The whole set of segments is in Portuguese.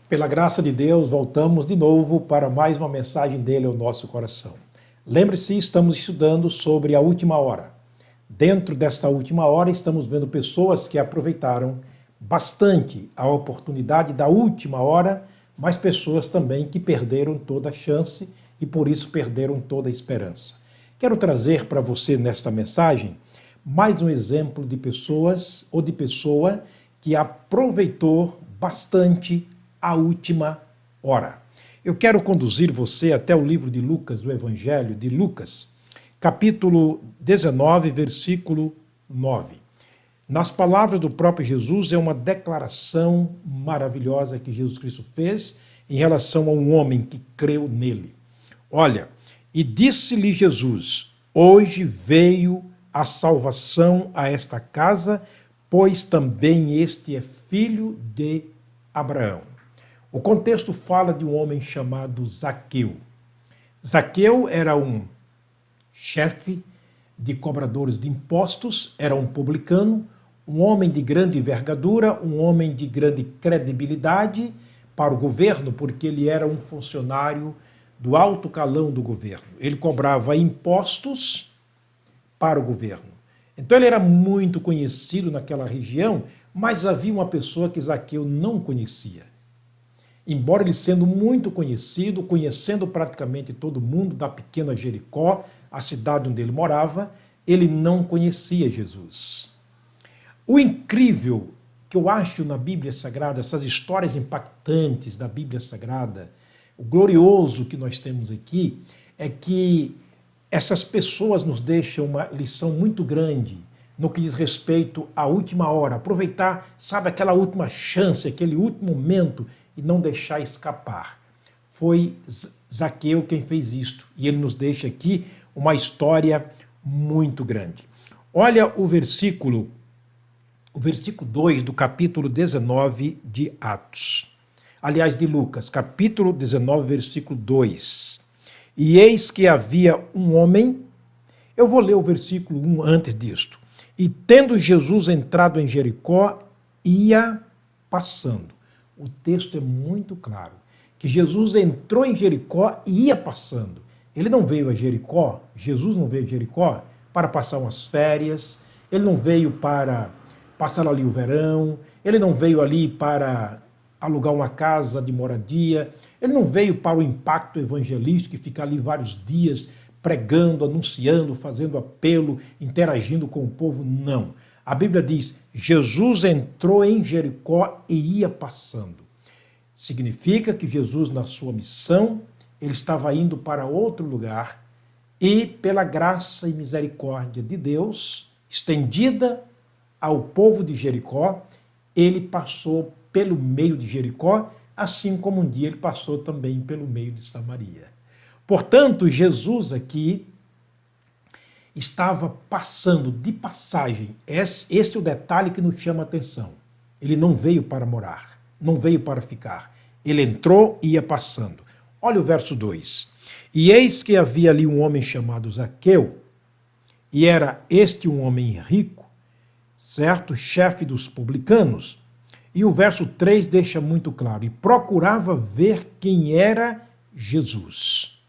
Pela graça de Deus, voltamos de novo para mais uma mensagem dele ao nosso coração. Lembre-se, estamos estudando sobre a última hora. Dentro desta última hora, estamos vendo pessoas que aproveitaram bastante a oportunidade da última hora, mas pessoas também que perderam toda a chance e por isso perderam toda a esperança. Quero trazer para você nesta mensagem mais um exemplo de pessoas ou de pessoa que aproveitou bastante a última hora. Eu quero conduzir você até o livro de Lucas, o Evangelho de Lucas, capítulo 19, versículo 9. Nas palavras do próprio Jesus, é uma declaração maravilhosa que Jesus Cristo fez em relação a um homem que creu nele. Olha, e disse-lhe Jesus: hoje veio a salvação a esta casa, pois também este é filho de Abraão. O contexto fala de um homem chamado Zaqueu. Zaqueu era um chefe de cobradores de impostos, era um publicano, um homem de grande envergadura, um homem de grande credibilidade para o governo, porque ele era um funcionário do alto calão do governo. Ele cobrava impostos para o governo. Então ele era muito conhecido naquela região, mas havia uma pessoa que Zaqueu não conhecia. Embora ele sendo muito conhecido, conhecendo praticamente todo mundo da pequena Jericó, a cidade onde ele morava, ele não conhecia Jesus. O incrível que eu acho na Bíblia Sagrada, essas histórias impactantes da Bíblia Sagrada, o glorioso que nós temos aqui, é que essas pessoas nos deixam uma lição muito grande no que diz respeito à última hora, aproveitar, sabe, aquela última chance, aquele último momento e não deixar escapar. Foi Zaqueu quem fez isto, e ele nos deixa aqui uma história muito grande. Olha o versículo 2 do capítulo 19 de Atos. Aliás, de Lucas, capítulo 19, versículo 2. E eis que havia um homem, eu vou ler o versículo 1 antes disto. E tendo Jesus entrado em Jericó, ia passando. O texto é muito claro, que Jesus entrou em Jericó e ia passando. Ele não veio a Jericó, Jesus não veio a Jericó para passar umas férias, ele não veio para passar ali o verão, ele não veio ali para alugar uma casa de moradia, ele não veio para o impacto evangelístico e ficar ali vários dias pregando, anunciando, fazendo apelo, interagindo com o povo, não. A Bíblia diz, Jesus entrou em Jericó e ia passando. Significa que Jesus, na sua missão, ele estava indo para outro lugar e, pela graça e misericórdia de Deus, estendida ao povo de Jericó, ele passou pelo meio de Jericó, assim como um dia ele passou também pelo meio de Samaria. Portanto, Jesus aqui estava passando de passagem. Este é o detalhe que nos chama a atenção. Ele não veio para morar, não veio para ficar. Ele entrou e ia passando. Olha o verso 2. E eis que havia ali um homem chamado Zaqueu, e era este um homem rico, certo? Chefe dos publicanos. E o verso 3 deixa muito claro. E procurava ver quem era Jesus.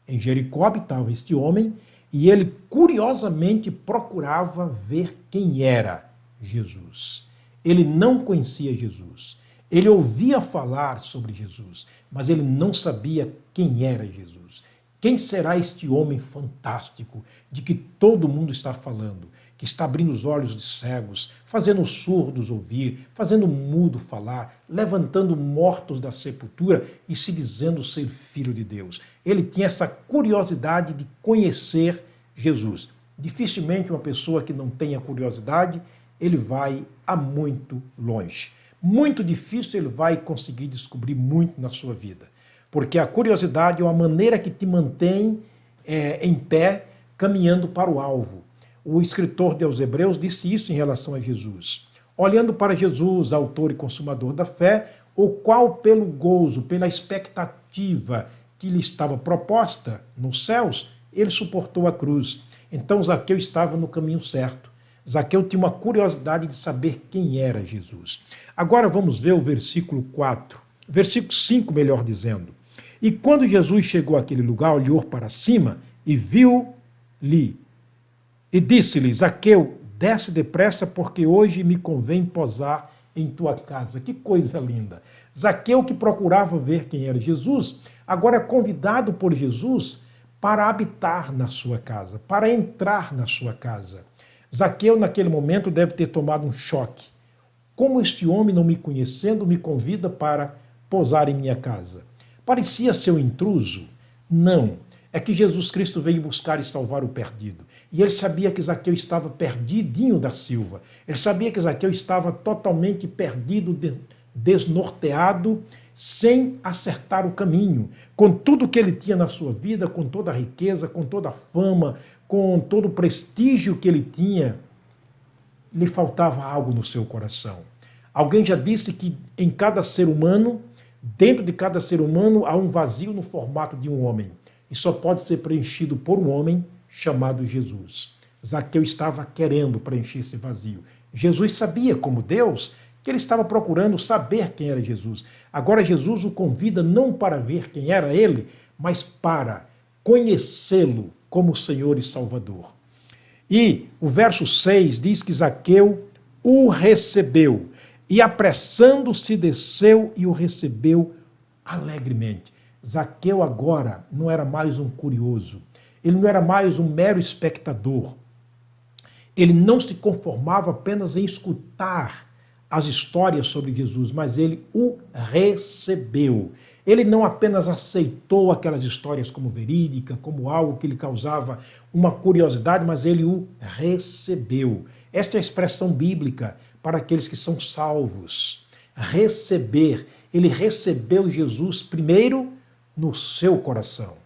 Em Jericó habitava este homem, e ele curiosamente procurava ver quem era Jesus. Ele não conhecia Jesus. Ele ouvia falar sobre Jesus, mas ele não sabia quem era Jesus. Quem será este homem fantástico de que todo mundo está falando, que está abrindo os olhos de cegos, fazendo os surdos ouvir, fazendo o mudo falar, levantando mortos da sepultura e se dizendo ser filho de Deus? Ele tinha essa curiosidade de conhecer Jesus. Dificilmente uma pessoa que não tenha curiosidade, ele vai a muito longe. Muito difícil ele vai conseguir descobrir muito na sua vida. Porque a curiosidade é uma maneira que te mantém em pé, caminhando para o alvo. O escritor aos Hebreus disse isso em relação a Jesus. Olhando para Jesus, autor e consumador da fé, o qual pelo gozo, pela expectativa que lhe estava proposta nos céus, ele suportou a cruz. Então Zaqueu estava no caminho certo. Zaqueu tinha uma curiosidade de saber quem era Jesus. Agora vamos ver o versículo 4. Versículo 5, melhor dizendo. E quando Jesus chegou àquele lugar, olhou para cima e viu-lhe. E disse-lhe: Zaqueu, desce depressa, porque hoje me convém posar em tua casa. Que coisa linda! Zaqueu, que procurava ver quem era Jesus, agora é convidado por Jesus para habitar na sua casa, para entrar na sua casa. Zaqueu, naquele momento, deve ter tomado um choque. Como este homem, não me conhecendo, me convida para posar em minha casa? Parecia ser um intruso? Não. É que Jesus Cristo veio buscar e salvar o perdido. E ele sabia que Zaqueu estava perdidinho da Silva. Ele sabia que Zaqueu estava totalmente perdido, desnorteado, sem acertar o caminho. Com tudo que ele tinha na sua vida, com toda a riqueza, com toda a fama, com todo o prestígio que ele tinha, lhe faltava algo no seu coração. Alguém já disse que em cada ser humano, dentro de cada ser humano, há um vazio no formato de um homem. E só pode ser preenchido por um homem chamado Jesus. Zaqueu estava querendo preencher esse vazio. Jesus sabia, como Deus, que ele estava procurando saber quem era Jesus. Agora Jesus o convida não para ver quem era ele, mas para conhecê-lo como Senhor e Salvador. E o verso 6 diz que Zaqueu o recebeu, e apressando-se desceu e o recebeu alegremente. Zaqueu agora não era mais um curioso, ele não era mais um mero espectador. Ele não se conformava apenas em escutar as histórias sobre Jesus, mas ele o recebeu. Ele não apenas aceitou aquelas histórias como verídica, como algo que lhe causava uma curiosidade, mas ele o recebeu. Esta é a expressão bíblica para aqueles que são salvos. Receber. Ele recebeu Jesus primeiro no seu coração.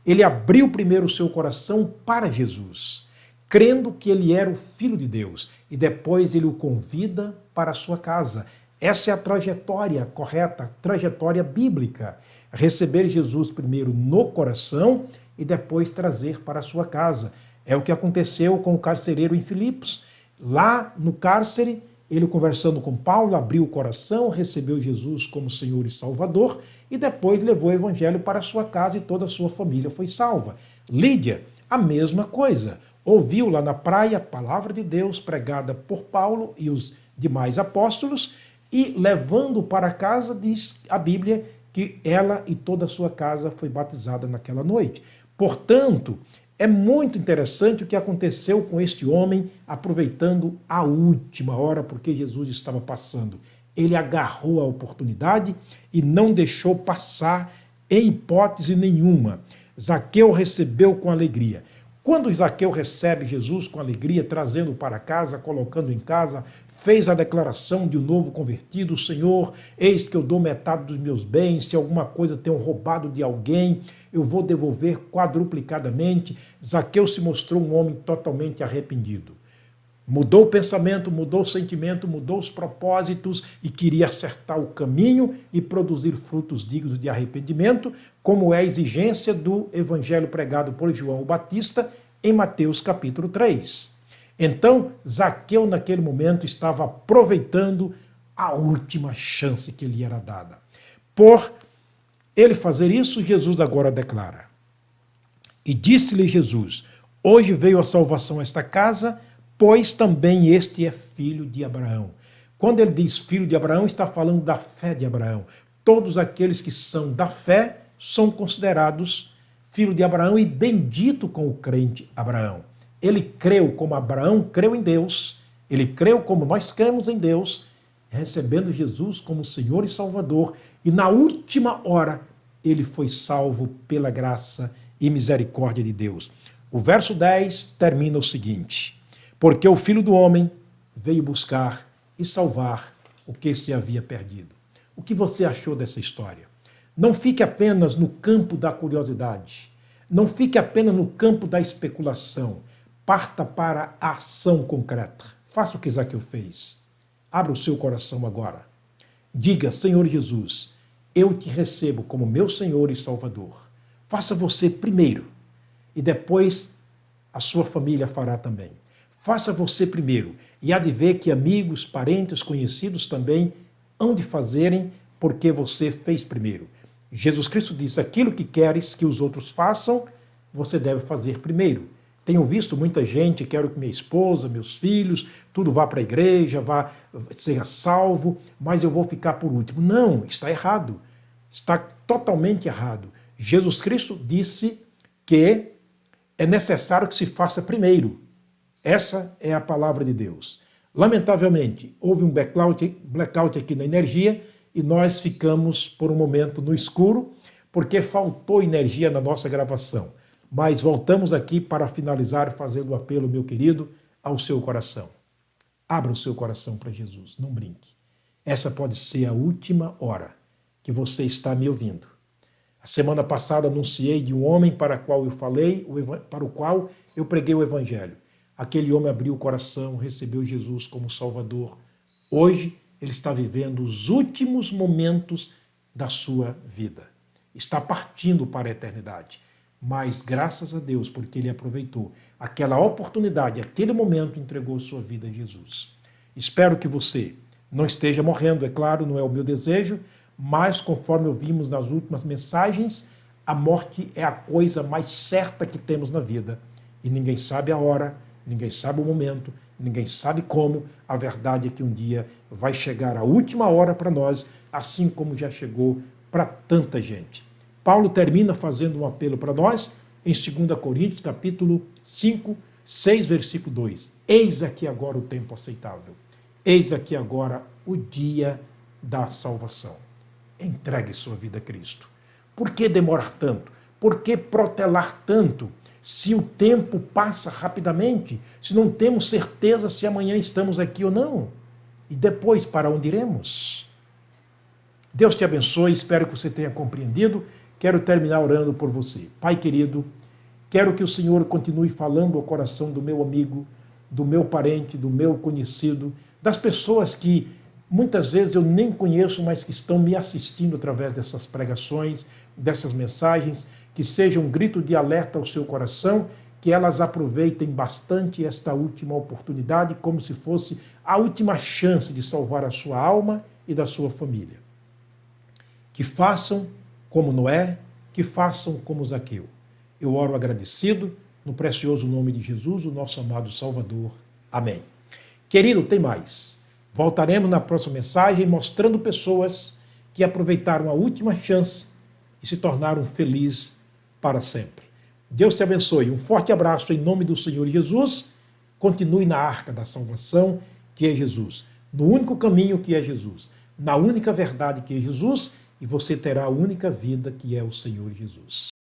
Ele abriu primeiro o seu coração para Jesus, crendo que ele era o Filho de Deus, e depois ele o convida para a sua casa. Essa é a trajetória correta, a trajetória bíblica. Receber Jesus primeiro no coração e depois trazer para a sua casa. É o que aconteceu com o carcereiro em Filipos. Lá no cárcere, ele conversando com Paulo, abriu o coração, recebeu Jesus como Senhor e Salvador e depois levou o evangelho para a sua casa e toda a sua família foi salva. Lídia, a mesma coisa. Ouviu lá na praia a palavra de Deus pregada por Paulo e os demais apóstolos e levando para casa, diz a Bíblia, que ela e toda a sua casa foi batizada naquela noite. Portanto, é muito interessante o que aconteceu com este homem, aproveitando a última hora, porque Jesus estava passando. Ele agarrou a oportunidade e não deixou passar em hipótese nenhuma. Zaqueu recebeu com alegria. Quando Zaqueu recebe Jesus com alegria, trazendo para casa, colocando em casa, fez a declaração de um novo convertido: Senhor, eis que eu dou metade dos meus bens, se alguma coisa tenho roubado de alguém, eu vou devolver quadruplicadamente. Zaqueu se mostrou um homem totalmente arrependido. Mudou o pensamento, mudou o sentimento, mudou os propósitos e queria acertar o caminho e produzir frutos dignos de arrependimento, como é a exigência do evangelho pregado por João o Batista em Mateus capítulo 3. Então, Zaqueu naquele momento estava aproveitando a última chance que lhe era dada. Por ele fazer isso, Jesus agora declara: E disse-lhe Jesus: Hoje veio a salvação a esta casa, pois também este é filho de Abraão. Quando ele diz filho de Abraão, está falando da fé de Abraão. Todos aqueles que são da fé são considerados filho de Abraão e bendito com o crente Abraão. Ele creu como Abraão creu em Deus, ele creu como nós cremos em Deus, recebendo Jesus como Senhor e Salvador, e na última hora ele foi salvo pela graça e misericórdia de Deus. O verso 10 termina o seguinte: Porque o Filho do Homem veio buscar e salvar o que se havia perdido. O que você achou dessa história? Não fique apenas no campo da curiosidade. Não fique apenas no campo da especulação. Parta para a ação concreta. Faça o que Zaqueu fez. Abra o seu coração agora. Diga: Senhor Jesus, eu te recebo como meu Senhor e Salvador. Faça você primeiro e depois a sua família fará também. Faça você primeiro, e há de ver que amigos, parentes, conhecidos também hão de fazerem porque você fez primeiro. Jesus Cristo disse, aquilo que queres que os outros façam, você deve fazer primeiro. Tenho visto muita gente, quero que minha esposa, meus filhos, tudo vá para a igreja, seja salvo, mas eu vou ficar por último. Não, está errado. Está totalmente errado. Jesus Cristo disse que é necessário que se faça primeiro. Essa é a palavra de Deus. Lamentavelmente, houve um blackout aqui na energia e nós ficamos por um momento no escuro porque faltou energia na nossa gravação. Mas voltamos aqui para finalizar fazendo o apelo, meu querido, ao seu coração. Abra o seu coração para Jesus, não brinque. Essa pode ser a última hora que você está me ouvindo. A semana passada anunciei de um homem para o qual eu preguei o evangelho. Aquele homem abriu o coração, recebeu Jesus como Salvador. Hoje ele está vivendo os últimos momentos da sua vida. Está partindo para a eternidade. Mas graças a Deus, porque ele aproveitou aquela oportunidade, aquele momento, entregou sua vida a Jesus. Espero que você não esteja morrendo, é claro, não é o meu desejo, mas conforme ouvimos nas últimas mensagens, a morte é a coisa mais certa que temos na vida. E ninguém sabe a hora, ninguém sabe o momento, ninguém sabe como. A verdade é que um dia vai chegar a última hora para nós, assim como já chegou para tanta gente. Paulo termina fazendo um apelo para nós em 2 Coríntios, capítulo 5, 6, versículo 2. Eis aqui agora o tempo aceitável. Eis aqui agora o dia da salvação. Entregue sua vida a Cristo. Por que demorar tanto? Por que protelar tanto? Se o tempo passa rapidamente, se não temos certeza se amanhã estamos aqui ou não. E depois, para onde iremos? Deus te abençoe, espero que você tenha compreendido. Quero terminar orando por você. Pai querido, quero que o Senhor continue falando ao coração do meu amigo, do meu parente, do meu conhecido, das pessoas que muitas vezes eu nem conheço, mas que estão me assistindo através dessas pregações, dessas mensagens, que seja um grito de alerta ao seu coração, que elas aproveitem bastante esta última oportunidade, como se fosse a última chance de salvar a sua alma e da sua família. Que façam como Noé, que façam como Zaqueu. Eu oro agradecido, no precioso nome de Jesus, o nosso amado Salvador. Amém. Querido, tem mais. Voltaremos na próxima mensagem mostrando pessoas que aproveitaram a última chance e se tornaram felizes para sempre. Deus te abençoe. Um forte abraço em nome do Senhor Jesus. Continue na arca da salvação, que é Jesus. No único caminho que é Jesus. Na única verdade que é Jesus. E você terá a única vida que é o Senhor Jesus.